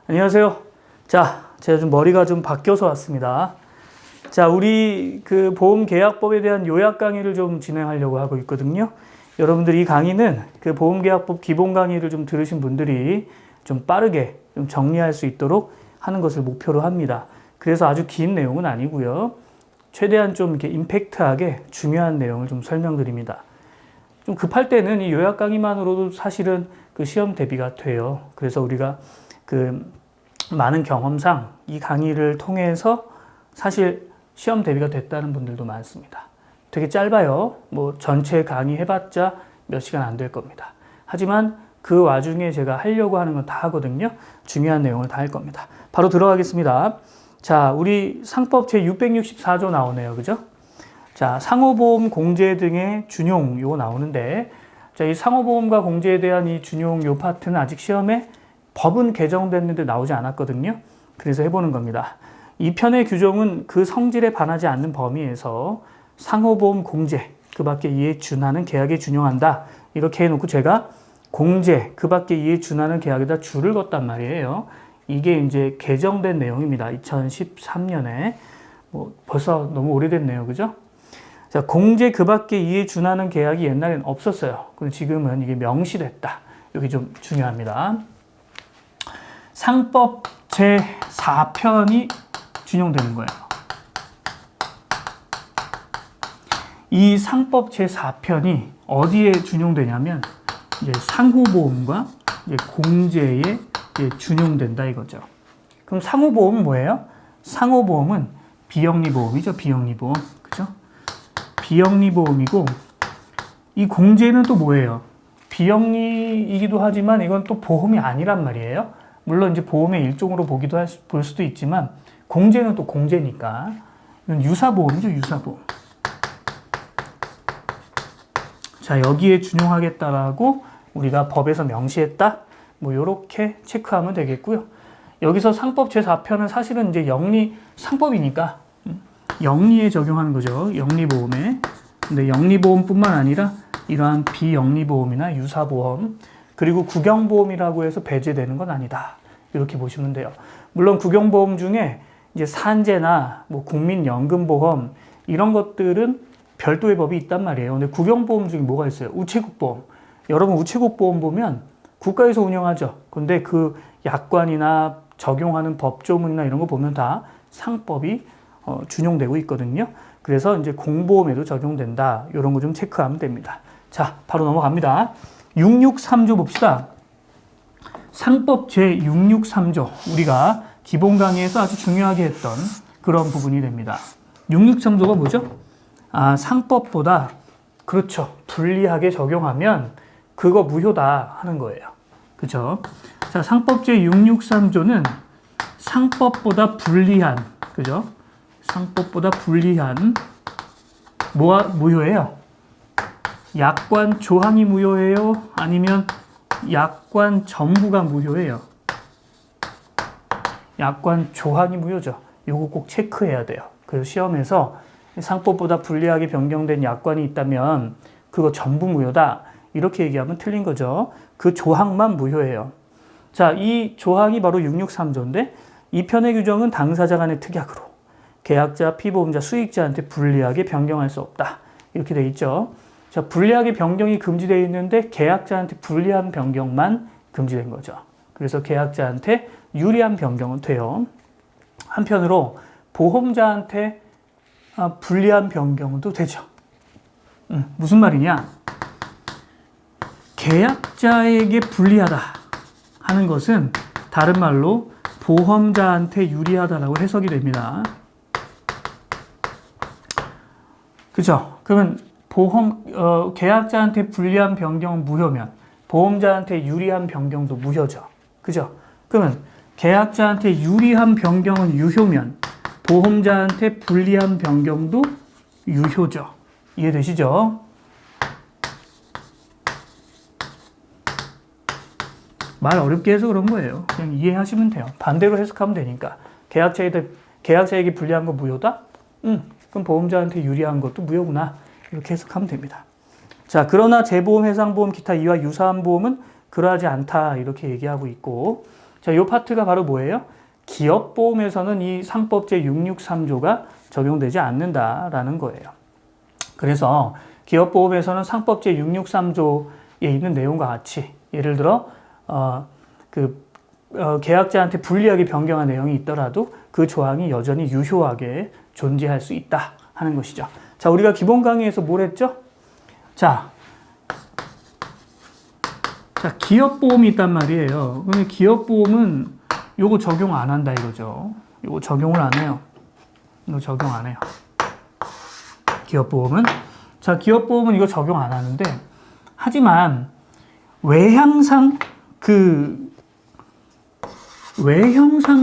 안녕하세요. 자, 제가 좀 머리가 좀 바뀌어서 왔습니다. 자, 우리 그 보험계약법에 대한 요약 강의를 좀 진행하려고 하고 있거든요. 여러분들 이 강의는 그 보험계약법 기본 강의를 좀 들으신 분들이 좀 빠르게 좀 정리할 수 있도록 하는 것을 목표로 합니다. 그래서 아주 긴 내용은 아니고요. 최대한 좀 이렇게 임팩트하게 중요한 내용을 좀 설명드립니다. 좀 급할 때는 이 요약 강의만으로도 사실은 그 시험 대비가 돼요. 그래서 우리가 그 많은 경험상 이 강의를 통해서 사실 시험 대비가 됐다는 분들도 많습니다. 되게 짧아요. 뭐 전체 강의 해봤자 몇 시간 안 될 겁니다. 하지만 그 와중에 제가 하려고 하는 건 다 하거든요. 중요한 내용을 다 할 겁니다. 바로 들어가겠습니다. 자, 우리 상법 제664조 나오네요. 그죠? 자, 상호보험 공제 등의 준용 요거 나오는데, 자, 이 상호보험과 공제에 대한 이 준용 요 파트는 아직 시험에 법은 개정됐는데 나오지 않았거든요. 그래서 해보는 겁니다. 이 편의 규정은 그 성질에 반하지 않는 범위에서 상호보험 공제, 그 밖에 이에 준하는 계약에 준용한다. 이렇게 해놓고 제가 공제, 그 밖에 이에 준하는 계약에다 줄을 걷단 말이에요. 이게 이제 개정된 내용입니다. 2013년에. 뭐 벌써 너무 오래됐네요. 그죠? 자, 공제 그 밖에 이에 준하는 계약이 옛날에는 없었어요. 근데 지금은 이게 명시됐다. 여기 좀 중요합니다. 상법 제4편이 준용되는 거예요. 이 상법 제4편이 어디에 준용되냐면 이제 상호보험과 이제 공제에 이제 준용된다 이거죠. 그럼 상호보험은 뭐예요? 상호보험은 비영리보험이죠. 비영리보험. 그죠? 비영리보험이고 이 공제는 또 뭐예요? 비영리이기도 하지만 이건 또 보험이 아니란 말이에요. 물론 이제 보험의 일종으로 볼 수도 있지만 공제는 또 공제니까 이건 유사보험이죠. 유사보험. 자, 여기에 준용하겠다라고 우리가 법에서 명시했다. 뭐 요렇게 체크하면 되겠고요. 여기서 상법 제4편은 사실은 이제 영리 상법이니까 영리에 적용하는 거죠. 영리보험에. 근데 영리보험뿐만 아니라 이러한 비영리보험이나 유사보험 그리고 국영보험이라고 해서 배제되는 건 아니다. 이렇게 보시면 돼요. 물론 국영보험 중에 이제 산재나 뭐 국민연금보험 이런 것들은 별도의 법이 있단 말이에요. 근데 국영보험 중에 뭐가 있어요? 우체국보험. 여러분 우체국보험 보면 국가에서 운영하죠. 근데 그 약관이나 적용하는 법조문이나 이런 거 보면 다 상법이 준용되고 있거든요. 그래서 이제 공보험에도 적용된다. 이런 거 좀 체크하면 됩니다. 자, 바로 넘어갑니다. 663조 봅시다. 상법 제663조 우리가 기본 강의에서 아주 중요하게 했던 그런 부분이 됩니다. 663조가 뭐죠? 아, 상법보다 그렇죠. 불리하게 적용하면 그거 무효다 하는 거예요. 그죠? 자, 상법 제663조는 상법보다 불리한 그죠? 상법보다 불리한 뭐가 무효예요? 약관 조항이 무효예요? 아니면 약관 전부가 무효예요? 약관 조항이 무효죠. 요거 꼭 체크해야 돼요. 그래서 시험에서 상법보다 불리하게 변경된 약관이 있다면 그거 전부 무효다. 이렇게 얘기하면 틀린 거죠. 그 조항만 무효예요. 자, 이 조항이 바로 663조인데 이 편의 규정은 당사자 간의 특약으로 계약자, 피보험자, 수익자한테 불리하게 변경할 수 없다. 이렇게 돼 있죠. 자, 불리하게 변경이 금지되어 있는데 계약자한테 불리한 변경만 금지된 거죠. 그래서 계약자한테 유리한 변경은 돼요. 한편으로 보험자한테 불리한 변경도 되죠. 무슨 말이냐? 계약자에게 불리하다 하는 것은 다른 말로 보험자한테 유리하다라고 해석이 됩니다. 그죠? 그러면 계약자한테 불리한 변경은 무효면 보험자한테 유리한 변경도 무효죠. 그죠? 그러면 계약자한테 유리한 변경은 유효면 보험자한테 불리한 변경도 유효죠. 이해되시죠? 말 어렵게 해서 그런 거예요. 그냥 이해하시면 돼요. 반대로 해석하면 되니까. 계약자에게 불리한 거 무효다? 그럼 보험자한테 유리한 것도 무효구나. 이렇게 해석하면 됩니다. 자, 그러나 재보험, 해상보험, 기타 이와 유사한 보험은 그러하지 않다. 이렇게 얘기하고 있고 자, 요 파트가 바로 뭐예요? 기업보험에서는 이 상법제 663조가 적용되지 않는다라는 거예요. 그래서 기업보험에서는 상법제 663조에 있는 내용과 같이 예를 들어 계약자한테 불리하게 변경한 내용이 있더라도 그 조항이 여전히 유효하게 존재할 수 있다 하는 것이죠. 자, 우리가 기본 강의에서 뭘 했죠? 자, 기업보험이 있단 말이에요. 근데 기업보험은 요거 적용 안 한다 이거죠. 요거 적용을 안 해요. 이거 적용 안 해요. 기업보험은. 자, 기업보험은 이거 적용 안 하는데, 하지만 외형상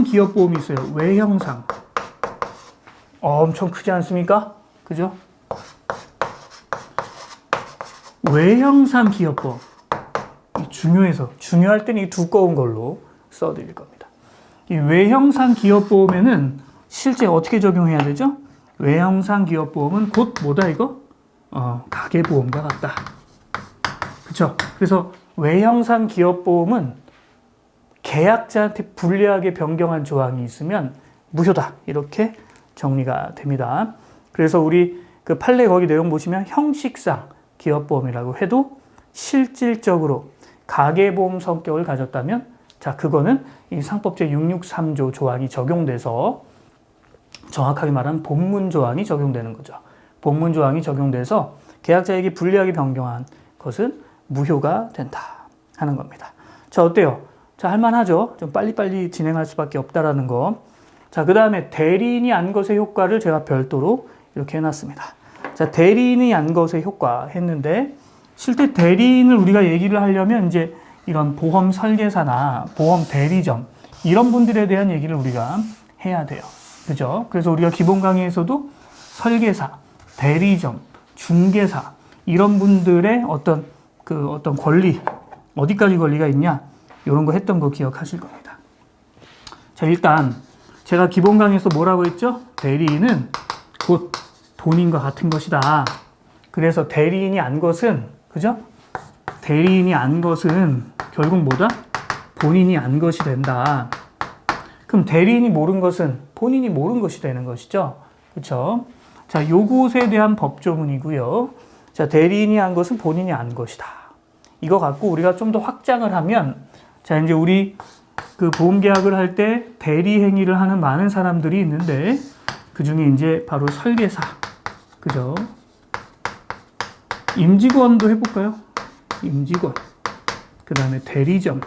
기업보험이 있어요. 외형상. 엄청 크지 않습니까? 그죠? 외형상 기업보험. 중요할 때는 이 두꺼운 걸로 써드릴 겁니다. 이 외형상 기업보험에는 실제 어떻게 적용해야 되죠? 외형상 기업보험은 곧 뭐다 이거? 가계보험과 같다. 그쵸? 그래서 외형상 기업보험은 계약자한테 불리하게 변경한 조항이 있으면 무효다. 이렇게 정리가 됩니다. 그래서 우리 그 판례 거기 내용 보시면 형식상 기업보험이라고 해도 실질적으로 가계보험 성격을 가졌다면 자, 그거는 이 상법제 663조 조항이 적용돼서 정확하게 말하면 본문 조항이 적용되는 거죠. 본문 조항이 적용돼서 계약자에게 불리하게 변경한 것은 무효가 된다 하는 겁니다. 자, 어때요? 자, 할만하죠? 좀 빨리빨리 진행할 수밖에 없다라는 거. 자, 그 다음에 대리인이 안 것의 효과를 제가 별도로 이렇게 해놨습니다. 자, 대리인이 안 것의 효과 했는데 실제 대리인을 우리가 얘기를 하려면 이제 이런 보험 설계사나 보험 대리점 이런 분들에 대한 얘기를 우리가 해야 돼요. 그죠? 그래서 우리가 기본 강의에서도 설계사, 대리점, 중개사 이런 분들의 어떤 권리, 어디까지 권리가 있냐 이런 거 했던 거 기억하실 겁니다. 자, 일단 제가 기본 강의에서 뭐라고 했죠? 대리인은 곧 본인과 같은 것이다. 그래서 대리인이 안 것은, 그죠? 대리인이 안 것은 결국 뭐다? 본인이 안 것이 된다. 그럼 대리인이 모른 것은 본인이 모른 것이 되는 것이죠. 그렇죠? 자, 요것에 대한 법조문이고요. 자, 대리인이 안 것은 본인이 안 것이다. 이거 갖고 우리가 좀 더 확장을 하면 자, 이제 우리 그 보험 계약을 할 때 대리 행위를 하는 많은 사람들이 있는데 그 중에 이제 바로 설계사. 그죠? 임직원도 해볼까요? 임직원. 그 다음에 대리점.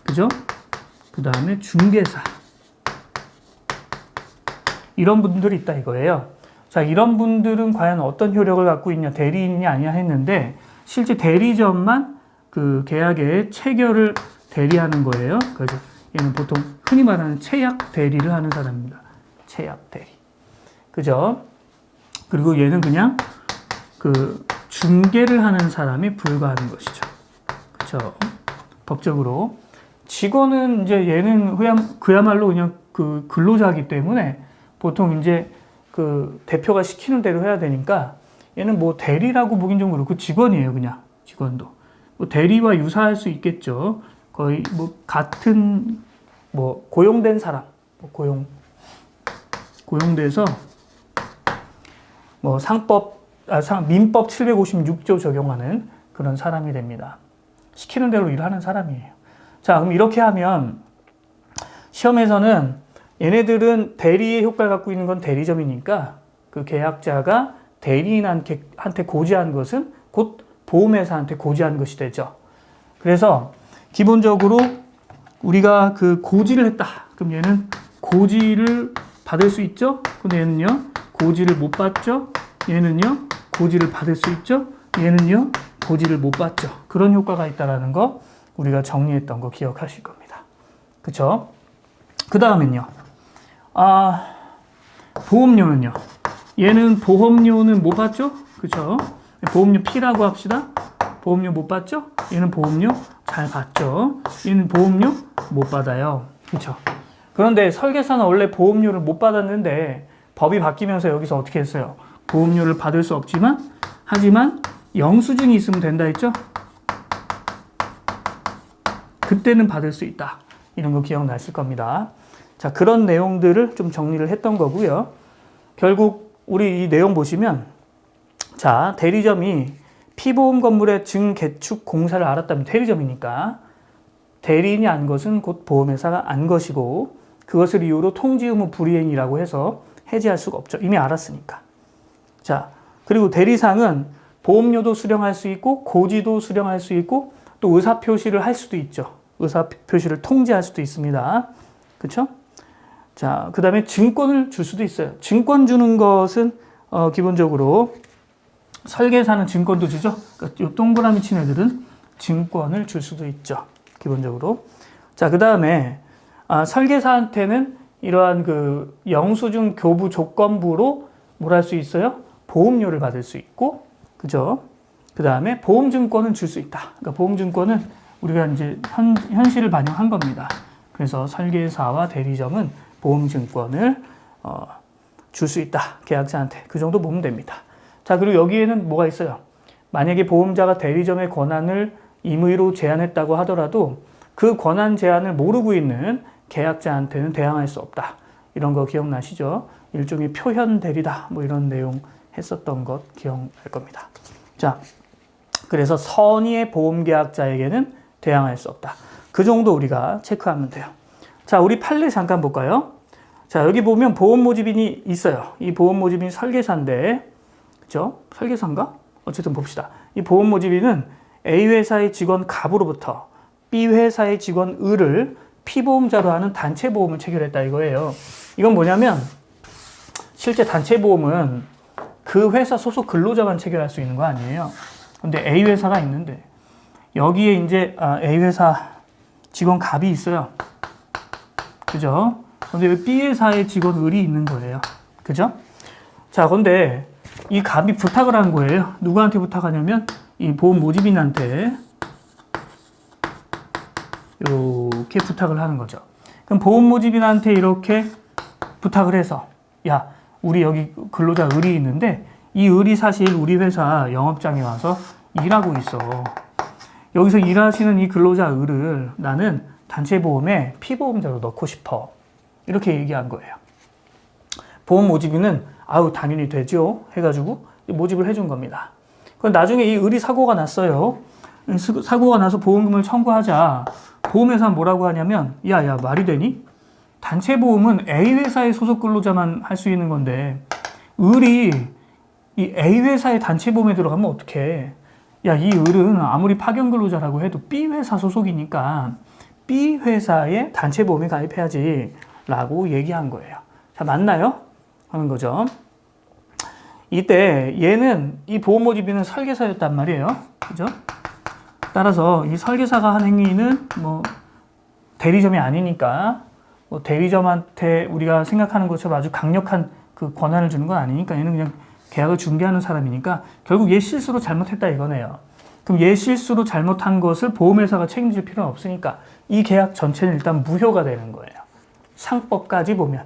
그죠? 그 다음에 중개사. 이런 분들이 있다 이거예요. 자, 이런 분들은 과연 어떤 효력을 갖고 있냐, 대리인이 아니냐 했는데 실제 대리점만 그 계약의 체결을 대리하는 거예요. 그래서 얘는 보통 흔히 말하는 체약 대리를 하는 사람입니다. 체약 대리. 그죠? 그리고 얘는 그냥 그 중개를 하는 사람에 불과한 것이죠. 그죠? 법적으로. 직원은 이제 얘는 그야말로 그냥 그 근로자이기 때문에 보통 이제 그 대표가 시키는 대로 해야 되니까 얘는 뭐 대리라고 보긴 좀 그렇고 직원이에요, 그냥. 직원도. 뭐 대리와 유사할 수 있겠죠. 거의 뭐 같은 뭐 고용된 사람, 고용돼서 뭐 민법 756조 적용하는 그런 사람이 됩니다. 시키는 대로 일하는 사람이에요. 자, 그럼 이렇게 하면 시험에서는 얘네들은 대리의 효과를 갖고 있는 건 대리점이니까 그 계약자가 대리인한테 고지한 것은 곧 보험회사한테 고지한 것이 되죠. 그래서 기본적으로 우리가 그 고지를 했다. 그럼 얘는 고지를 받을 수 있죠? 근데 얘는요, 고지를 못 받죠? 얘는요, 고지를 받을 수 있죠? 얘는요, 고지를 못 받죠. 그런 효과가 있다는 거 우리가 정리했던 거 기억하실 겁니다. 그쵸? 그 다음엔요, 보험료는요. 얘는 보험료는 못 받죠? 그쵸? 보험료 P라고 합시다. 보험료 못 받죠? 얘는 보험료 잘 받죠? 얘는 보험료 못 받아요. 그쵸? 그런데 설계사는 원래 보험료를 못 받았는데 법이 바뀌면서 여기서 어떻게 했어요? 보험료를 받을 수 없지만 하지만 영수증이 있으면 된다 했죠? 그때는 받을 수 있다. 이런 거 기억나실 겁니다. 자, 그런 내용들을 좀 정리를 했던 거고요. 결국 우리 이 내용 보시면 자, 대리점이 피보험 건물의 증개축 공사를 알았다면 대리점이니까 대리인이 안 것은 곧 보험회사가 안 것이고 그것을 이유로 통지 의무 불이행이라고 해서 해지할 수가 없죠. 이미 알았으니까. 자, 그리고 대리상은 보험료도 수령할 수 있고 고지도 수령할 수 있고 또 의사표시를 할 수도 있죠. 의사표시를 통지할 수도 있습니다. 그렇죠? 자, 그 다음에 증권을 줄 수도 있어요. 증권 주는 것은 기본적으로 설계사는 증권도 주죠. 그러니까 이 동그라미 친 애들은 증권을 줄 수도 있죠. 기본적으로. 자, 그 다음에 설계사한테는 이러한 그 영수증 교부 조건부로 뭘 할 수 있어요? 보험료를 받을 수 있고, 그죠? 그 다음에 보험증권은 줄 수 있다. 그러니까 보험증권은 우리가 이제 현실을 반영한 겁니다. 그래서 설계사와 대리점은 보험증권을 줄 수 있다. 계약자한테. 그 정도 보면 됩니다. 자, 그리고 여기에는 뭐가 있어요? 만약에 보험자가 대리점의 권한을 임의로 제한했다고 하더라도 그 권한 제한을 모르고 있는 계약자한테는 대항할 수 없다. 이런 거 기억나시죠? 일종의 표현 대리다. 뭐 이런 내용 했었던 것 기억날 겁니다. 자, 그래서 선의의 보험계약자에게는 대항할 수 없다. 그 정도 우리가 체크하면 돼요. 자, 우리 판례 잠깐 볼까요? 자, 여기 보면 보험모집인이 있어요. 이 보험모집인이 설계사인데, 그죠? 설계사인가? 어쨌든 봅시다. 이 보험모집인은 A 회사의 직원 갑으로부터 B 회사의 직원 을을 피보험자로 하는 단체보험을 체결했다 이거예요. 이건 뭐냐면 실제 단체보험은 그 회사 소속 근로자만 체결할 수 있는 거 아니에요. 근데 A 회사가 있는데 여기에 이제 A 회사 직원 갑이 있어요. 그죠? 근데 왜 B 회사의 직원 을이 있는 거예요. 그죠? 자, 근데 이 갑이 부탁을 한 거예요. 누구한테 부탁하냐면 이 보험 모집인한테 이렇게 부탁을 하는 거죠. 그럼 보험 모집인한테 이렇게 부탁을 해서 야, 우리 여기 근로자 을이 있는데 이 을이 사실 우리 회사 영업장에 와서 일하고 있어. 여기서 일하시는 이 근로자 을을 나는 단체보험에 피보험자로 넣고 싶어. 이렇게 얘기한 거예요. 보험 모집인은 아우 당연히 되죠 해가지고 모집을 해준 겁니다. 그럼 나중에 이 을이 사고가 났어요. 사고가 나서 보험금을 청구하자 보험회사는 뭐라고 하냐면 야 말이 되니? 단체보험은 A 회사의 소속 근로자만 할 수 있는 건데 을이 이 A 회사의 단체보험에 들어가면 어떡해? 야, 이 을은 아무리 파견 근로자라고 해도 B 회사 소속이니까 B 회사의 단체보험에 가입해야지 라고 얘기한 거예요. 자, 맞나요? 하는 거죠. 이때 얘는 이 보험모집인은 설계사였단 말이에요. 그죠? 따라서 이 설계사가 한 행위는 뭐 대리점이 아니니까 뭐 대리점한테 우리가 생각하는 것처럼 아주 강력한 그 권한을 주는 건 아니니까 얘는 그냥 계약을 중개하는 사람이니까 결국 얘 실수로 잘못했다 이거네요. 그럼 얘 실수로 잘못한 것을 보험회사가 책임질 필요는 없으니까 이 계약 전체는 일단 무효가 되는 거예요. 상법까지 보면.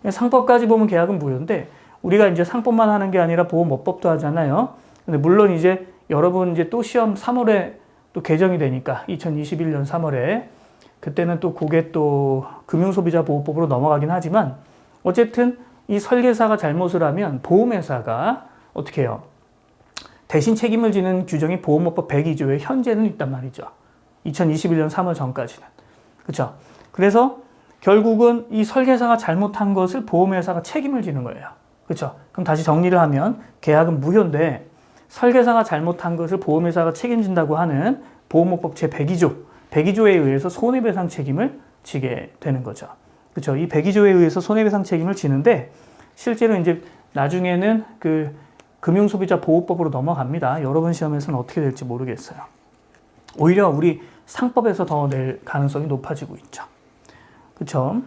상법까지 보면 계약은 무효인데 우리가 이제 상법만 하는 게 아니라 보험업법도 하잖아요. 근데 물론 이제 여러분 이제 또 시험 3월에 또 개정이 되니까 2021년 3월에 그때는 또 그게 또 금융소비자보호법으로 넘어가긴 하지만 어쨌든 이 설계사가 잘못을 하면 보험회사가 어떻게 해요? 대신 책임을 지는 규정이 보험업법 102조에 현재는 있단 말이죠. 2021년 3월 전까지는. 그렇죠? 그래서 결국은 이 설계사가 잘못한 것을 보험회사가 책임을 지는 거예요. 그렇죠? 그럼 다시 정리를 하면 계약은 무효인데 설계사가 잘못한 것을 보험회사가 책임진다고 하는 보험업법 제102조, 102조에 의해서 손해배상 책임을 지게 되는 거죠. 그렇죠? 이 102조에 의해서 손해배상 책임을 지는데 실제로 이제 나중에는 그 금융소비자보호법으로 넘어갑니다. 여러분 시험에서는 어떻게 될지 모르겠어요. 오히려 우리 상법에서 더 낼 가능성이 높아지고 있죠. 그렇죠?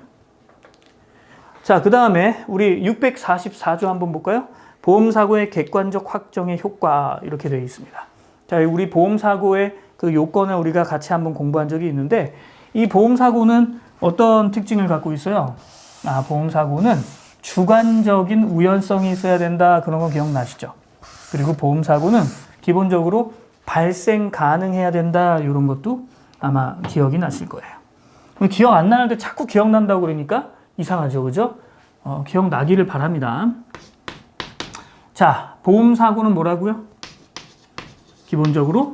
자, 그 다음에 우리 644조 한번 볼까요? 보험사고의 객관적 확정의 효과 이렇게 되어 있습니다. 자, 우리 보험사고의 그 요건을 우리가 같이 한번 공부한 적이 있는데 이 보험사고는 어떤 특징을 갖고 있어요? 보험사고는 주관적인 우연성이 있어야 된다. 그런 거 기억나시죠? 그리고 보험사고는 기본적으로 발생 가능해야 된다. 이런 것도 아마 기억이 나실 거예요. 기억 안 나는데 자꾸 기억난다고 그러니까 이상하죠. 그죠? 기억나기를 바랍니다. 자, 보험사고는 뭐라고요? 기본적으로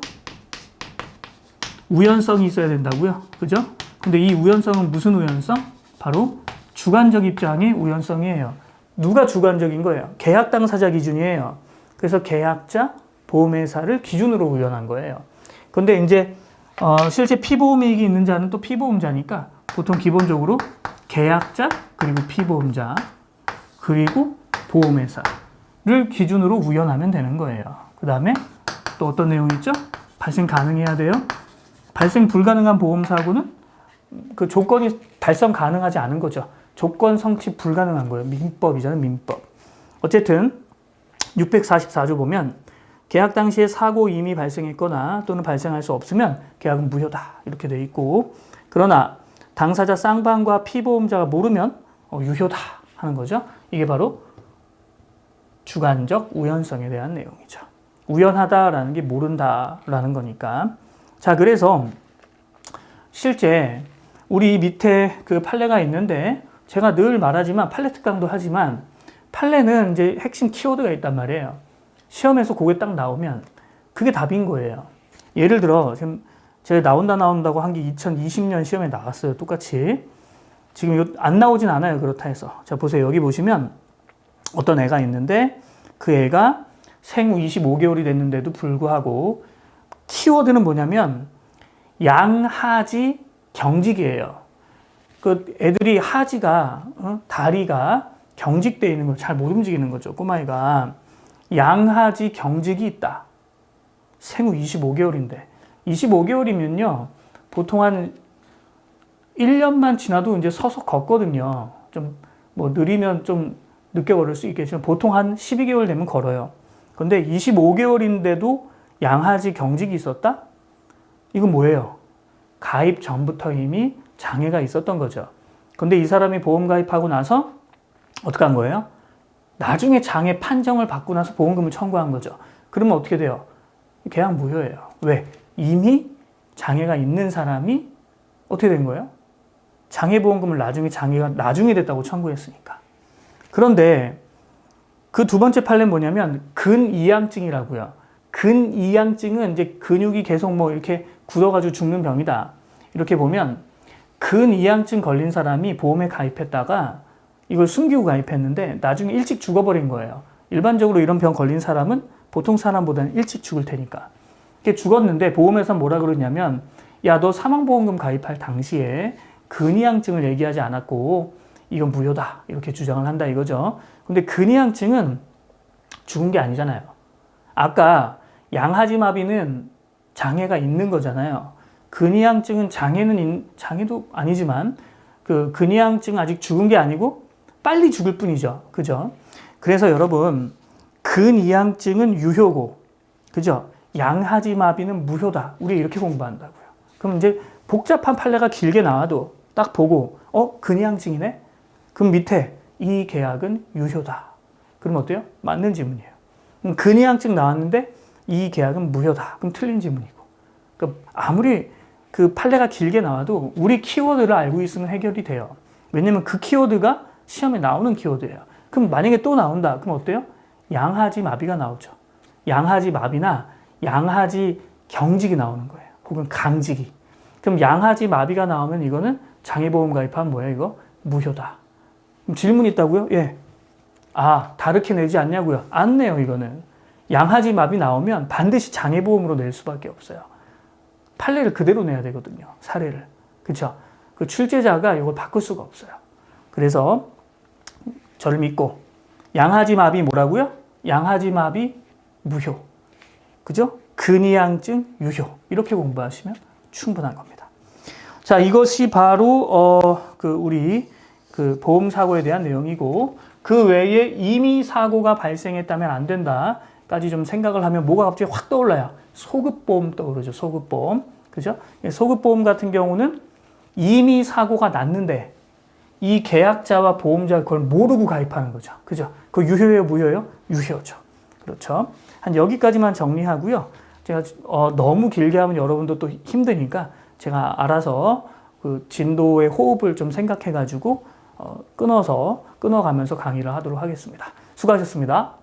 우연성이 있어야 된다고요. 그죠? 근데 이 우연성은 무슨 우연성? 바로 주관적 입장의 우연성이에요. 누가 주관적인 거예요? 계약 당사자 기준이에요. 그래서 계약자, 보험회사를 기준으로 우연한 거예요. 근데 이제 실제 피보험이익이 있는 자는 또 피보험자니까 보통 기본적으로 계약자, 그리고 피보험자, 그리고 보험회사를 기준으로 우연하면 되는 거예요. 그 다음에 또 어떤 내용이 있죠? 발생 가능해야 돼요. 발생 불가능한 보험사고는 그 조건이 달성 가능하지 않은 거죠. 조건 성취 불가능한 거예요. 민법이잖아요, 민법. 어쨌든 644조 보면 계약 당시에 사고 이미 발생했거나 또는 발생할 수 없으면 계약은 무효다 이렇게 돼 있고, 그러나 당사자 쌍방과 피보험자가 모르면 유효다 하는 거죠. 이게 바로 주관적 우연성에 대한 내용이죠. 우연하다라는 게 모른다라는 거니까. 자, 그래서 실제 우리 밑에 그 판례가 있는데 제가 늘 말하지만 판례 특강도 하지만 판례는 이제 핵심 키워드가 있단 말이에요. 시험에서 그게 딱 나오면 그게 답인 거예요. 예를 들어 지금 제가 나온다고 한 게 2020년 시험에 나왔어요. 똑같이. 지금 이거 안 나오진 않아요. 그렇다 해서. 자, 보세요. 여기 보시면 어떤 애가 있는데 그 애가 생후 25개월이 됐는데도 불구하고 키워드는 뭐냐면 양하지 경직이에요. 그 애들이 하지가 다리가 경직되어 있는 걸 잘 못 움직이는 거죠. 꼬마애가. 양하지 경직이 있다. 생후 25개월인데 25개월이면요 보통 한 1년만 지나도 이제 서서 걷거든요. 좀 뭐 느리면 좀 늦게 걸을 수 있겠지만 보통 한 12개월 되면 걸어요. 근데 25개월인데도 양하지 경직이 있었다? 이건 뭐예요? 가입 전부터 이미 장애가 있었던 거죠. 근데 이 사람이 보험 가입하고 나서 어떻게 한 거예요? 나중에 장애 판정을 받고 나서 보험금을 청구한 거죠. 그러면 어떻게 돼요? 계약 무효예요. 왜? 이미 장애가 있는 사람이 어떻게 된 거예요? 장애보험금을 장애가 나중에 됐다고 청구했으니까. 그런데 그 두 번째 판례는 뭐냐면 근이양증이라고요. 근이양증은 이제 근육이 계속 뭐 이렇게 굳어가지고 죽는 병이다. 이렇게 보면 근이양증 걸린 사람이 보험에 가입했다가 이걸 숨기고 가입했는데 나중에 일찍 죽어버린 거예요. 일반적으로 이런 병 걸린 사람은 보통 사람보다는 일찍 죽을 테니까. 이렇게 죽었는데 보험회사는 뭐라 그러냐면 야, 너 사망보험금 가입할 당시에 근이양증을 얘기하지 않았고 이건 무효다. 이렇게 주장을 한다 이거죠. 근데 근이양증은 죽은 게 아니잖아요. 아까 양하지마비는 장애가 있는 거잖아요. 근이양증은 장애도 아니지만 그 근이양증은 아직 죽은 게 아니고 빨리 죽을 뿐이죠. 그죠? 그래서 여러분 근이양증은 유효고 그죠? 양하지마비는 무효다. 우리 이렇게 공부한다고요. 그럼 이제 복잡한 판례가 길게 나와도 딱 보고 근이양증이네? 그럼 밑에 이 계약은 유효다. 그럼 어때요? 맞는 지문이에요. 근이양증 나왔는데 이 계약은 무효다. 그럼 틀린 지문이고. 그러니까 아무리 그 판례가 길게 나와도 우리 키워드를 알고 있으면 해결이 돼요. 왜냐면 그 키워드가 시험에 나오는 키워드예요. 그럼 만약에 또 나온다. 그럼 어때요? 양하지 마비가 나오죠. 양하지 마비나 양하지 경직이 나오는 거예요. 혹은 강직이. 그럼 양하지 마비가 나오면 이거는 장애보험 가입하면 뭐예요? 이거 무효다. 그럼 질문 있다고요? 예. 아, 다르게 내지 않냐고요? 안 내요, 이거는. 양하지 마비 나오면 반드시 장애보험으로 낼 수밖에 없어요. 판례를 그대로 내야 되거든요. 사례를. 그렇죠? 그 출제자가 이걸 바꿀 수가 없어요. 그래서 저를 믿고 양하지 마비 뭐라고요? 양하지 마비 무효. 그죠? 근이양증 유효. 이렇게 공부하시면 충분한 겁니다. 자, 이것이 바로 우리 그 보험 사고에 대한 내용이고 그 외에 이미 사고가 발생했다면 안 된다까지 좀 생각을 하면 뭐가 갑자기 확 떠올라요? 소급보험 떠오르죠. 소급보험. 그죠? 소급보험 같은 경우는 이미 사고가 났는데 이 계약자와 보험자가 그걸 모르고 가입하는 거죠. 그죠? 그 유효예요, 무효예요? 유효죠. 그렇죠. 한 여기까지만 정리하고요. 제가 너무 길게 하면 여러분도 또 힘드니까 제가 알아서 그 진도의 호흡을 좀 생각해가지고 끊어가면서 강의를 하도록 하겠습니다. 수고하셨습니다.